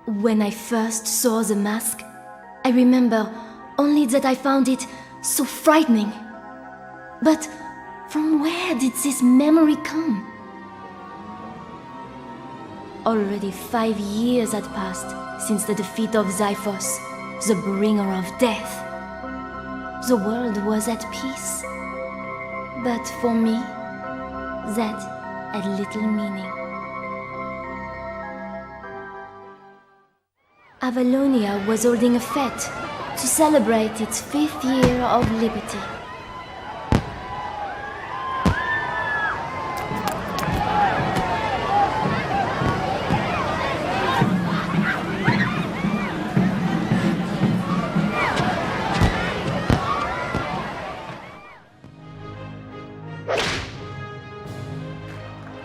When I first saw the mask, I remember only that I found it so frightening. But from where did this memory come? Already 5 years had passed since the defeat of Xiphos, the bringer of death. The world was at peace. But for me, that had little meaning. Avalonia was holding a fete to celebrate its 5th year of liberty.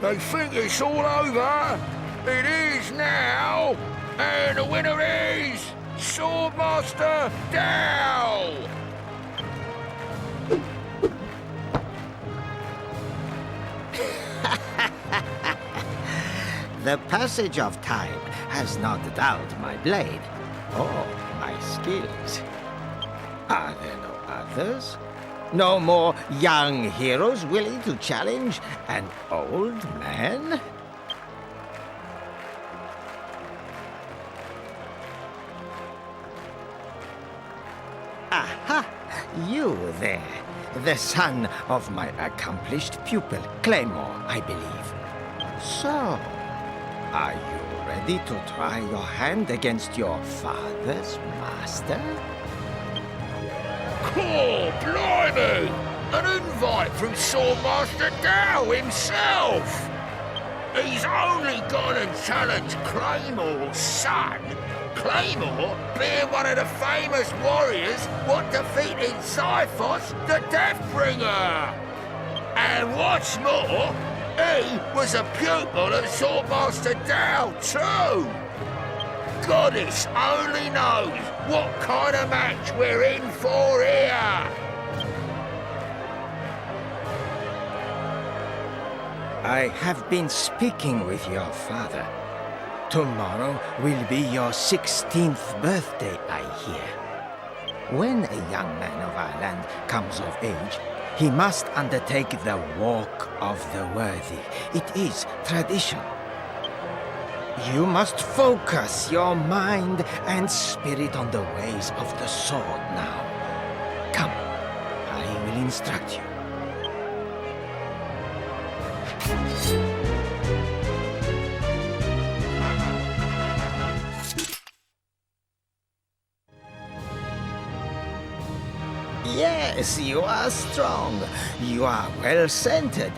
They think it's all over. It is now. And the winner is Swordmaster Dow! The passage of time has not dulled my blade or my skills. Are there no others? No more young heroes willing to challenge an old man? Aha! You there, the son of my accomplished pupil, GaMo, I believe. So, are you ready to try your hand against your father's master? Oh, blimey! An invite from Swordmaster Dow himself! He's only gone and challenged Claymore's son. Claymore being one of the famous warriors what defeated Xiphos the Deathbringer. And what's more, he was a pupil of Swordmaster Dow too. Goddess only knows what kind of match we're in for here. I have been speaking with your father. Tomorrow will be your 16th birthday, I hear. When a young man of our land comes of age, he must undertake the Walk of the Worthy. It is tradition. You must focus your mind and spirit on the ways of the sword now. Come, I will instruct you. Yes, you are strong. You are well-centered.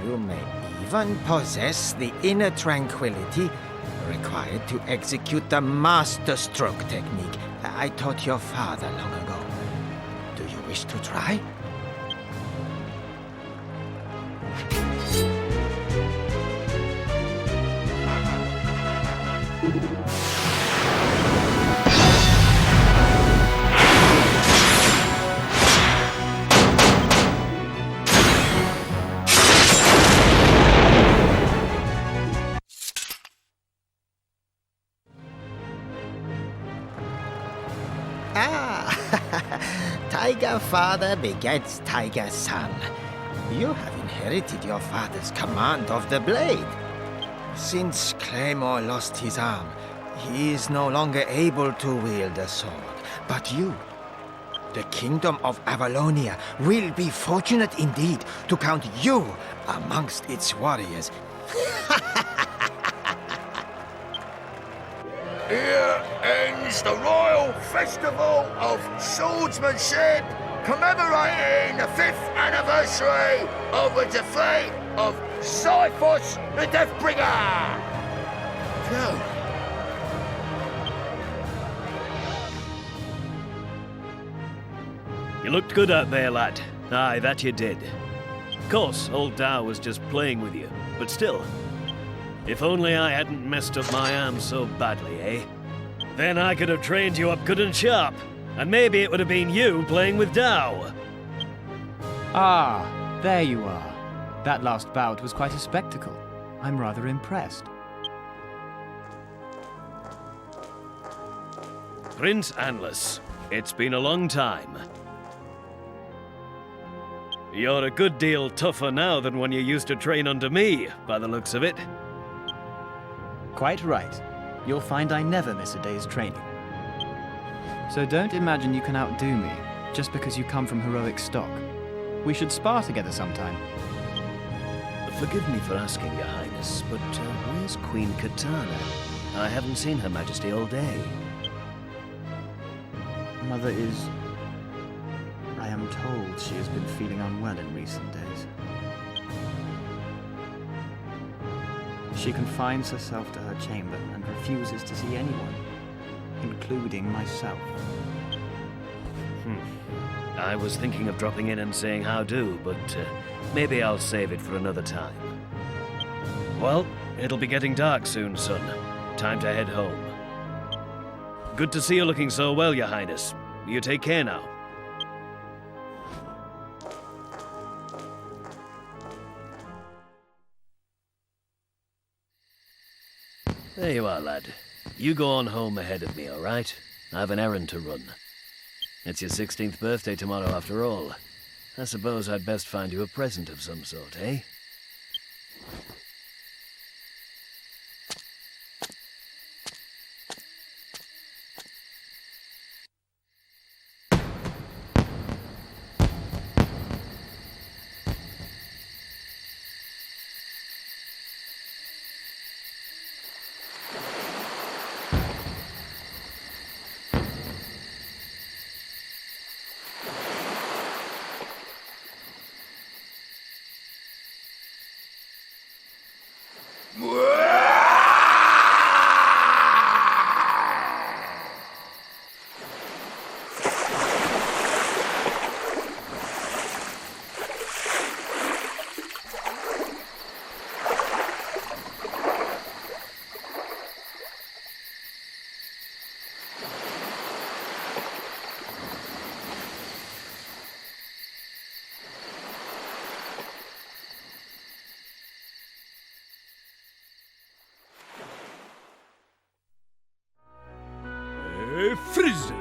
You may even possess the inner tranquility required to execute the master stroke technique I taught your father long ago. Do you wish to try? Tiger father begets tiger son. You have inherited your father's command of the blade. Since Claymore lost his arm, he is no longer able to wield a sword. But you, the kingdom of Avalonia, will be fortunate indeed to count you amongst its warriors. Here ends the Royal Festival of Swordsmanship, commemorating the 5th anniversary of the defeat of Xiphos the Deathbringer. Phew. You looked good out there, lad. Aye, that you did. Of course, old Dow was just playing with you, but still. If only I hadn't messed up my arm so badly, eh? Then I could have trained you up good and sharp, and maybe it would have been you playing with Dow. Ah, there you are. That last bout was quite a spectacle. I'm rather impressed. Prince Anless, it's been a long time. You're a good deal tougher now than when you used to train under me, by the looks of it. Quite right. You'll find I never miss a day's training. So don't imagine you can outdo me, just because you come from heroic stock. We should spar together sometime. Forgive me for asking, Your Highness, but where's Queen Katana? I haven't seen Her Majesty all day. Mother is... I am told she has been feeling unwell in recent days. She confines herself to her chamber and refuses to see anyone, including myself. I was thinking of dropping in and saying how do, but maybe I'll save it for another time. Well, it'll be getting dark soon, son. Time to head home. Good to see you looking so well, Your Highness. You take care now. There you are, lad. You go on home ahead of me, all right? I have an errand to run. It's your 16th birthday tomorrow, after all. I suppose I'd best find you a present of some sort, eh? Frizz!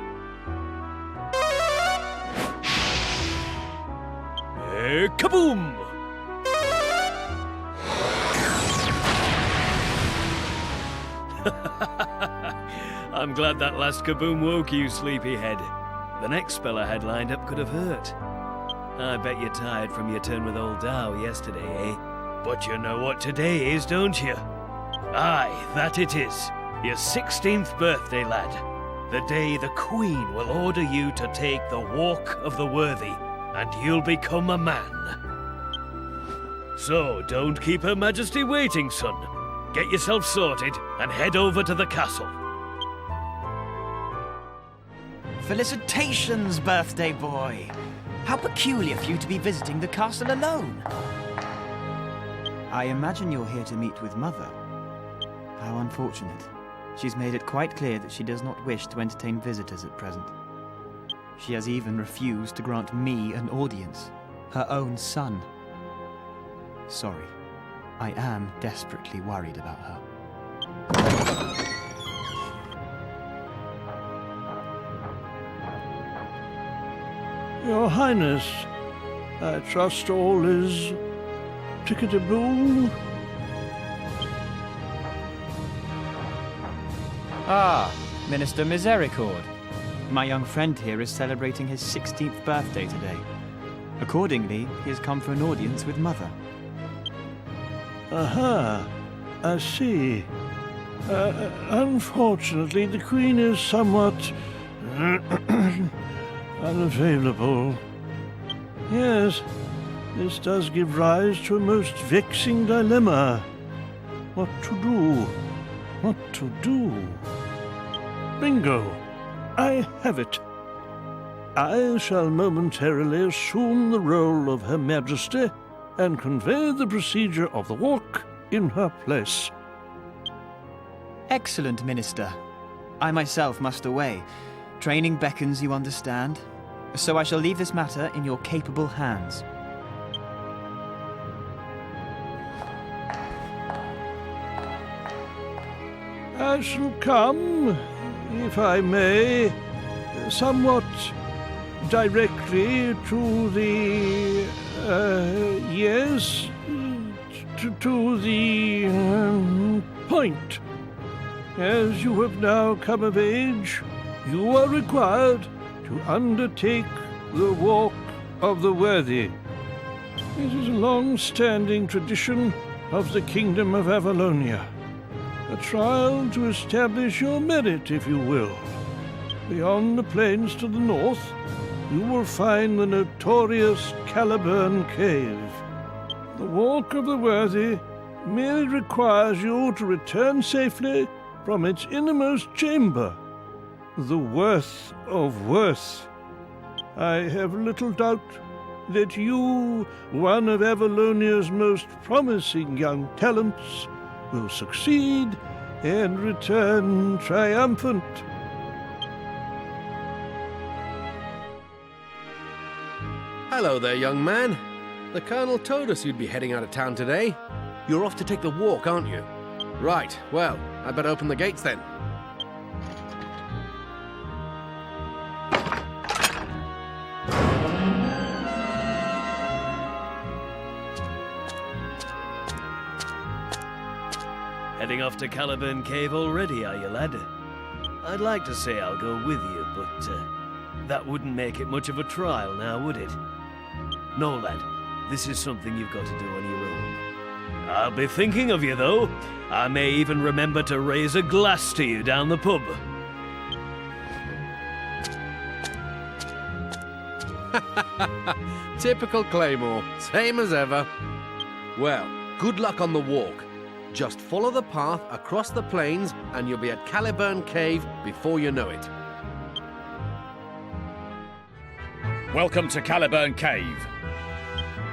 Kaboom! I'm glad that last kaboom woke you, sleepyhead. The next spell I had lined up could have hurt. I bet you're tired from your turn with old Dow yesterday, eh? But you know what today is, don't you? Aye, that it is. Your 16th birthday, lad. The day the Queen will order you to take the Walk of the Worthy, and you'll become a man. So don't keep Her Majesty waiting, son. Get yourself sorted and head over to the castle. Felicitations, birthday boy! How peculiar for you to be visiting the castle alone. I imagine you're here to meet with Mother. How unfortunate. She's made it quite clear that she does not wish to entertain visitors at present. She has even refused to grant me an audience, her own son. Sorry, I am desperately worried about her. Your Highness, I trust all is tickety-boo. Ah, Minister Misericord. My young friend here is celebrating his 16th birthday today. Accordingly, he has come for an audience with Mother. Aha, I see. Unfortunately, the Queen is somewhat unavailable. Yes, this does give rise to a most vexing dilemma. What to do? What to do? Bingo! I have it. I shall momentarily assume the role of Her Majesty and convey the procedure of the walk in her place. Excellent, Minister. I myself must away. Training beckons, you understand. So I shall leave this matter in your capable hands. I shall come if I may, somewhat directly to the, yes, to the point. As you have now come of age, you are required to undertake the Walk of the Worthy. It is a long-standing tradition of the Kingdom of Avalonia. A trial to establish your merit, if you will. Beyond the plains to the north, you will find the notorious Calamity Cave. The Walk of the Worthy merely requires you to return safely from its innermost chamber, the Worth of Worth. I have little doubt that you, one of Avalonia's most promising young talents, will succeed and return triumphant. Hello there, young man. The Colonel told us you'd be heading out of town today. You're off to take the walk, aren't you? Right, well, I better open the gates then. Heading off to Calamity Cave already, are you, lad? I'd like to say I'll go with you, but that wouldn't make it much of a trial now, would it? No, lad. This is something you've got to do on your own. I'll be thinking of you, though. I may even remember to raise a glass to you down the pub. Typical Claymore, same as ever. Well, good luck on the walk. Just follow the path across the plains and you'll be at Calamity Cave before you know it. Welcome to Calamity Cave.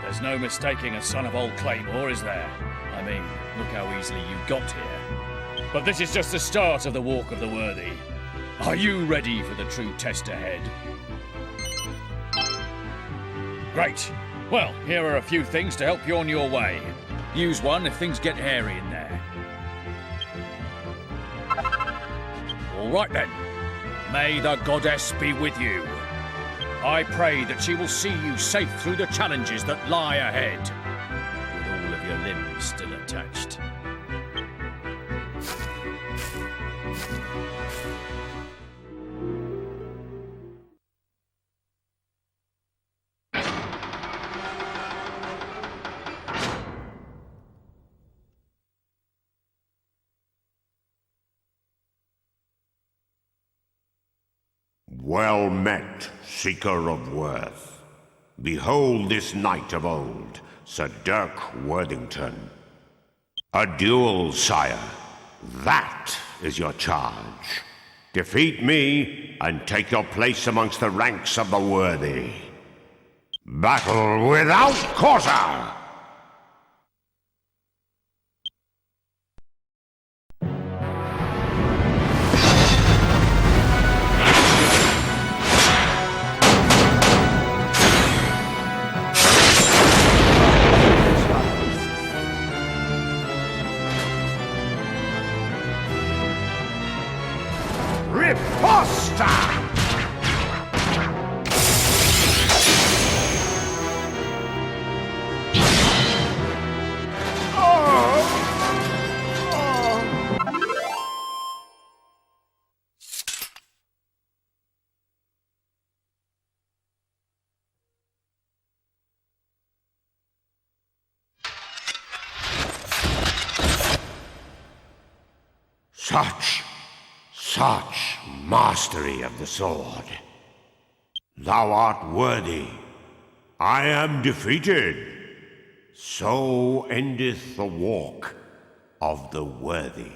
There's no mistaking a son of old Claymore, is there? I mean, look how easily you got here. But this is just the start of the Walk of the Worthy. Are you ready for the true test ahead? Great. Well, here are a few things to help you on your way. Use one if things get hairy in there. All right then. May the goddess be with you. I pray that she will see you safe through the challenges that lie ahead, with all of your limbs still attached. Well met, seeker of worth. Behold this knight of old, Sir Dirk Worthington. A duel, sire. That is your charge. Defeat me, and take your place amongst the ranks of the worthy. Battle without quarter! Riposta! Such mastery of the sword. Thou art worthy. I am defeated. So endeth the walk of the worthy.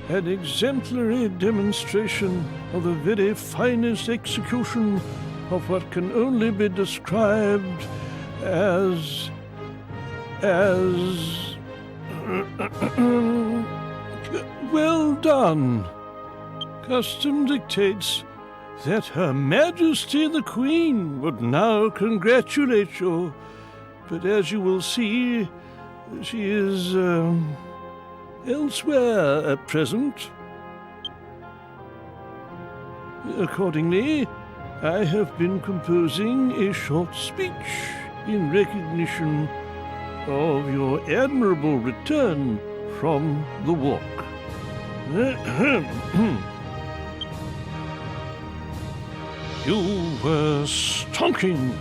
An exemplary demonstration of the very finest execution of what can only be described as well done. Custom dictates that Her Majesty the Queen would now congratulate you, but as you will see, she is elsewhere at present. Accordingly, I have been composing a short speech in recognition of your admirable return from the walk. You were stonking.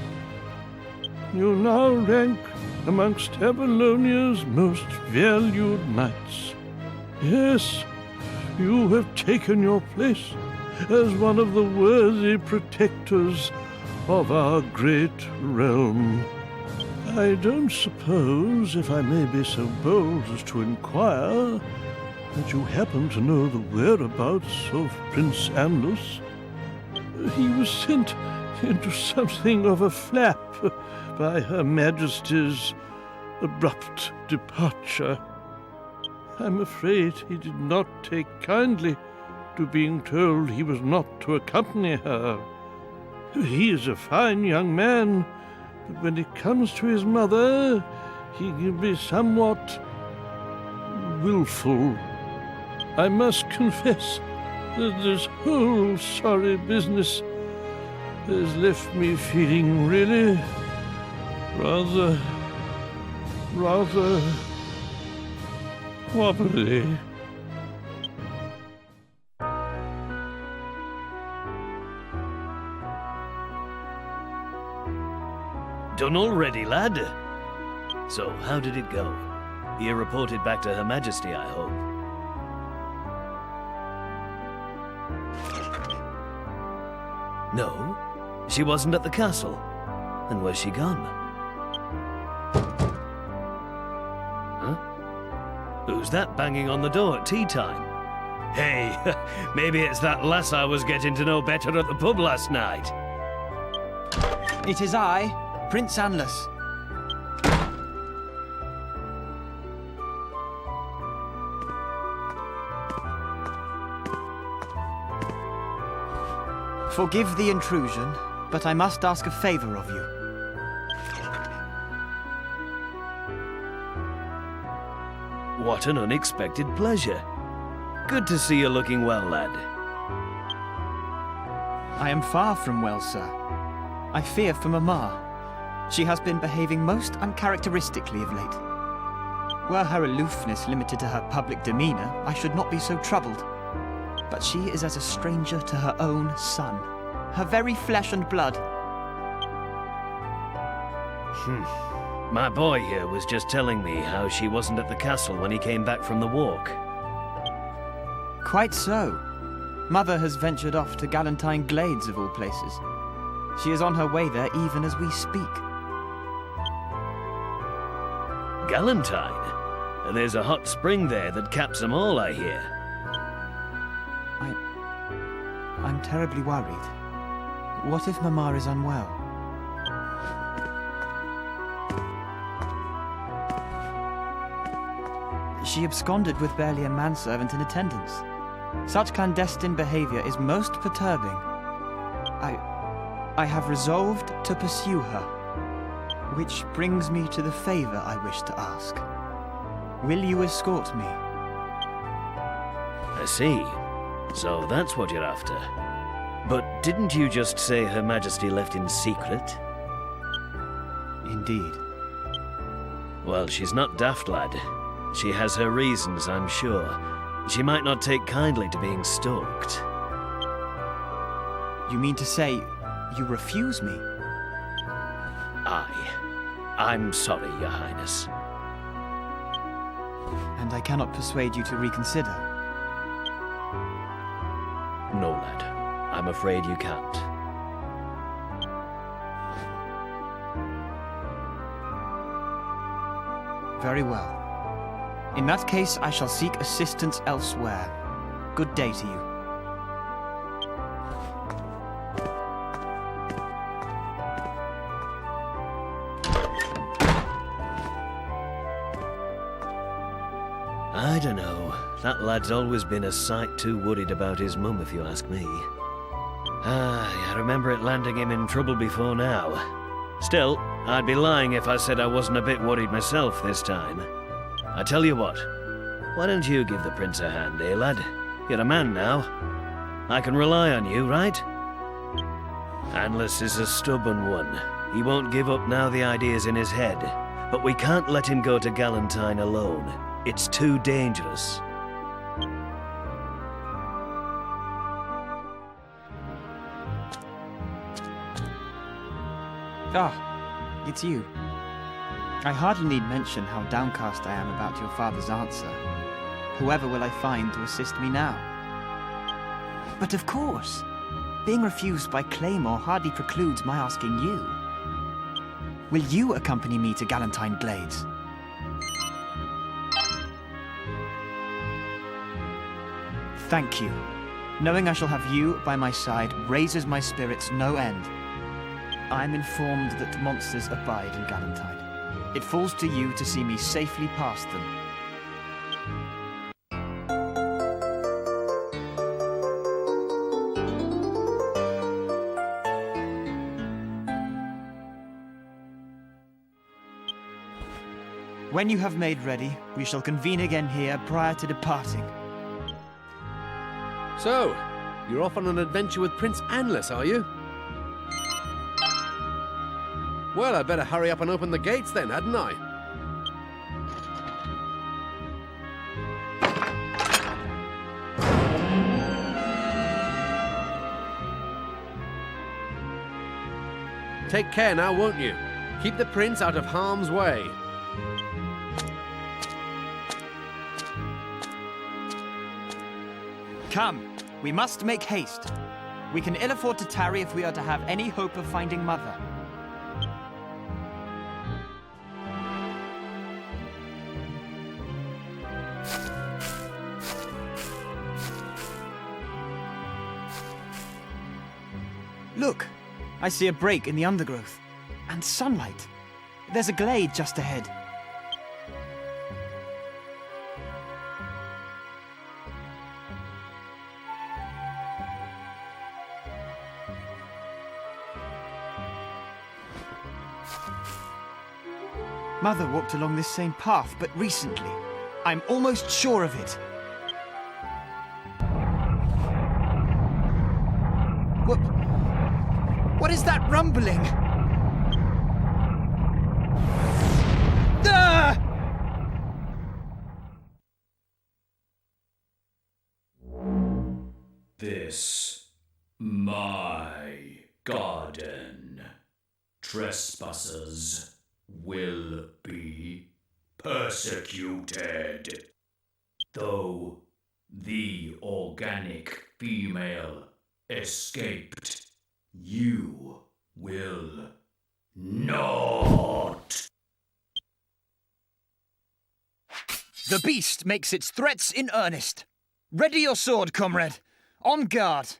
You now rank amongst Avalonia's most valued knights. Yes, you have taken your place as one of the worthy protectors of our great realm. I don't suppose, if I may be so bold as to inquire, that you happen to know the whereabouts of Prince Anlus? He was sent into something of a flap by Her Majesty's abrupt departure. I'm afraid he did not take kindly to being told he was not to accompany her. He is a fine young man, but when it comes to his mother, he can be somewhat willful. I must confess that this whole sorry business has left me feeling really rather wobbly. Done already, lad? So, how did it go? You reported back to Her Majesty, I hope. No? She wasn't at the castle? Then where's she gone? Huh? Who's that banging on the door at tea time? Hey, maybe it's that lass I was getting to know better at the pub last night. It is I, Prince Anlus. Forgive the intrusion, but I must ask a favor of you. What an unexpected pleasure. Good to see you looking well, lad. I am far from well, sir. I fear for Mamma. She has been behaving most uncharacteristically of late. Were her aloofness limited to her public demeanor, I should not be so troubled. But she is as a stranger to her own son, her very flesh and blood. My boy here was just telling me how she wasn't at the castle when he came back from the walk. Quite so. Mother has ventured off to Galantine Glades, of all places. She is on her way there even as we speak. Galantine? There's a hot spring there that caps them all, I hear. I'm terribly worried. What if Mamma is unwell? She absconded with barely a manservant in attendance. Such clandestine behavior is most perturbing. I have resolved to pursue her. Which brings me to the favor I wish to ask. Will you escort me? I see. So that's what you're after. But didn't you just say Her Majesty left in secret? Indeed. Well, she's not daft, lad. She has her reasons, I'm sure. She might not take kindly to being stalked. You mean to say you refuse me? I'm sorry, Your Highness. And I cannot persuade you to reconsider. No, lad. I'm afraid you can't. Very well. In that case, I shall seek assistance elsewhere. Good day to you. I don't know. That lad's always been a sight too worried about his mum, if you ask me. I remember it landing him in trouble before now. Still, I'd be lying if I said I wasn't a bit worried myself this time. I tell you what, Why don't you give the prince a hand, eh, lad? You're a man now. I can rely on you, right? Anlis is a stubborn one. He won't give up now the idea's in his head. But we can't let him go to Galentine alone. It's too dangerous. Ah, it's you. I hardly need mention how downcast I am about your father's answer. Whoever will I find to assist me now? But of course, being refused by Claymore hardly precludes my asking you. Will you accompany me to Galentine Glades? Thank you. Knowing I shall have you by my side raises my spirits no end. I am informed that monsters abide in Galentine. It falls to you to see me safely past them. When you have made ready, we shall convene again here prior to departing. So, you're off on an adventure with Prince Anlis, are you? Well, I'd better hurry up and open the gates then, hadn't I? Take care now, won't you? Keep the prince out of harm's way. Come, we must make haste. We can ill afford to tarry if we are to have any hope of finding Mother. Look, I see a break in the undergrowth. And sunlight. There's a glade just ahead. Mother walked along this same path, but recently. I'm almost sure of it. What is that rumbling? Ah! This my garden. Trespassers will be persecuted. Though the organic female escaped, you will not. The beast makes its threats in earnest. Ready your sword, comrade. On guard.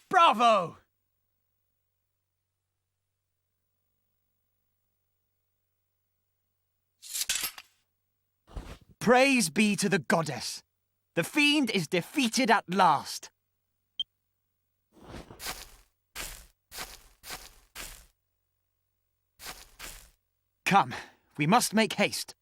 Bravo! Praise be to the goddess. The fiend is defeated at last. Come, we must make haste.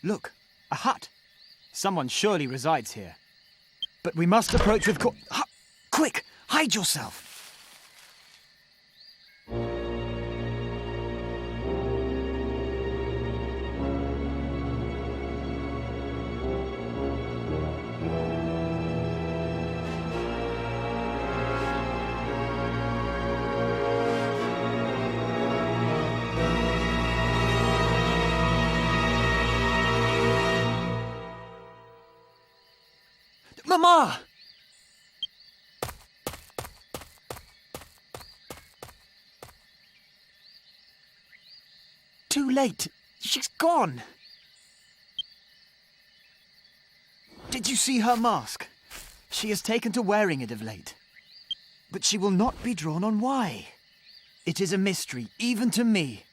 Look, a hut. Someone surely resides here. But we must approach with quick, hide yourself. Mama! Too late. She's gone. Did you see her mask? She has taken to wearing it of late. But she will not be drawn on why. It is a mystery, even to me.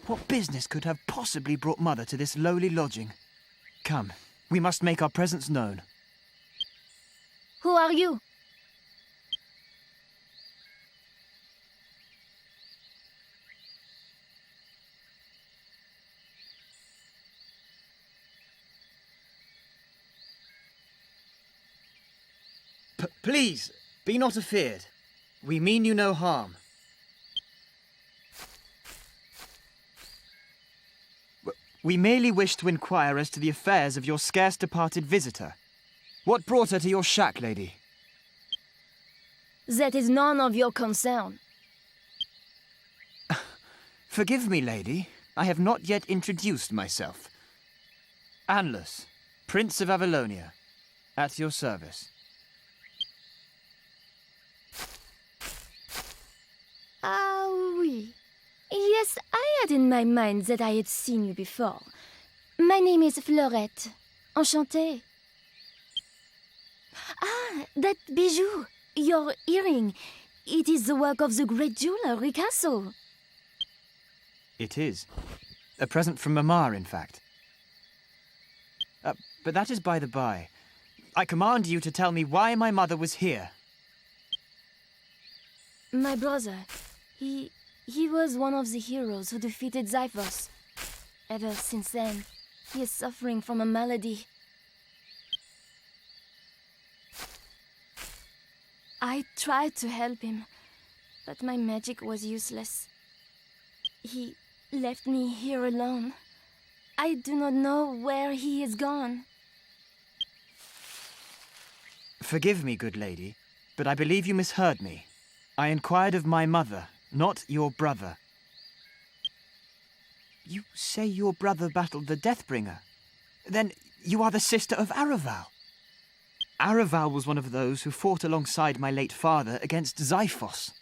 What business could have possibly brought Mother to this lowly lodging? Come, we must make our presence known. Who are you? Please, be not afeard. We mean you no harm. We merely wish to inquire as to the affairs of your scarce-departed visitor. What brought her to your shack, lady? That is none of your concern. Forgive me, lady. I have not yet introduced myself. Anlus, Prince of Avalonia, at your service. Ah, oui. Yes, I had in my mind that I had seen you before. My name is Fleurette. Enchantée. Ah, that bijou. Your earring. It is the work of the great jeweler, Ricasso. It is. A present from Mama, in fact. But that is by the by. I command you to tell me why my mother was here. My brother, he was one of the heroes who defeated Xiphos. Ever since then, he is suffering from a malady. I tried to help him, but my magic was useless. He left me here alone. I do not know where he is gone. Forgive me, good lady, but I believe you misheard me. I inquired of my mother, not your brother. You say your brother battled the Deathbringer? Then you are the sister of Araval. Araval was one of those who fought alongside my late father against Xiphos.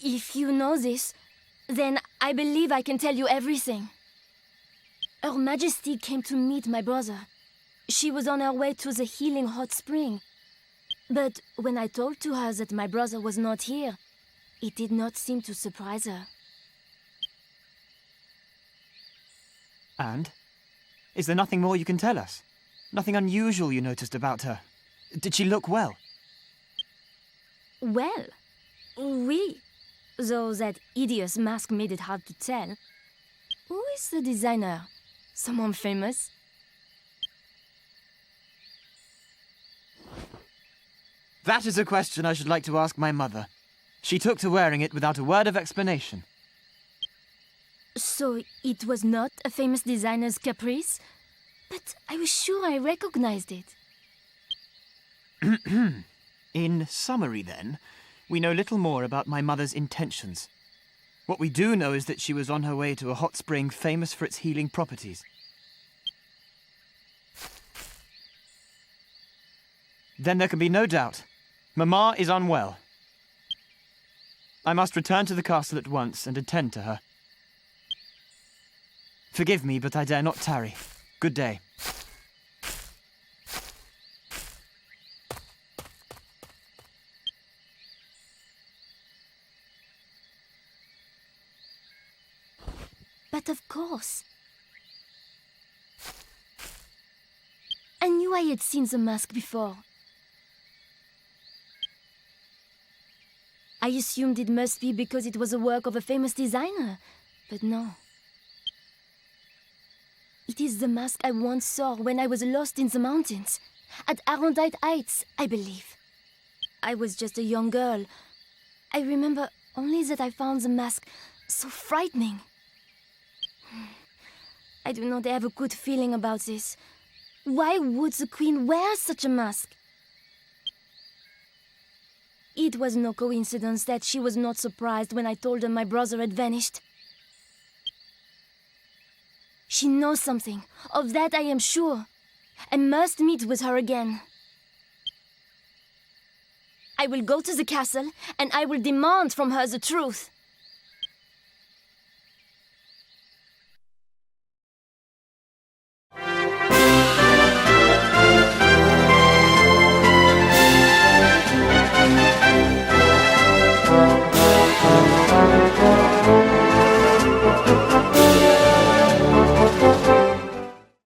If you know this, then I believe I can tell you everything. Her Majesty came to meet my brother. She was on her way to the healing hot spring. But when I told to her that my brother was not here, it did not seem to surprise her. And? Is there nothing more you can tell us? Nothing unusual you noticed about her? Did she look well? Well, oui. Though that hideous mask made it hard to tell. Who is the designer? Someone famous? That is a question I should like to ask my mother. She took to wearing it without a word of explanation. So it was not a famous designer's caprice? But I was sure I recognized it. In summary, then, we know little more about my mother's intentions. What we do know is that she was on her way to a hot spring famous for its healing properties. Then there can be no doubt. Mama is unwell. I must return to the castle at once and attend to her. Forgive me, but I dare not tarry. Good day. But of course. I knew I had seen the mask before. I assumed it must be because it was a work of a famous designer, but no. It is the mask I once saw when I was lost in the mountains, at Arondite Heights, I believe. I was just a young girl. I remember only that I found the mask so frightening. I do not have a good feeling about this. Why would the queen wear such a mask? It was no coincidence that she was not surprised when I told her my brother had vanished. She knows something. Of that I am sure. I must meet with her again. I will go to the castle, and I will demand from her the truth.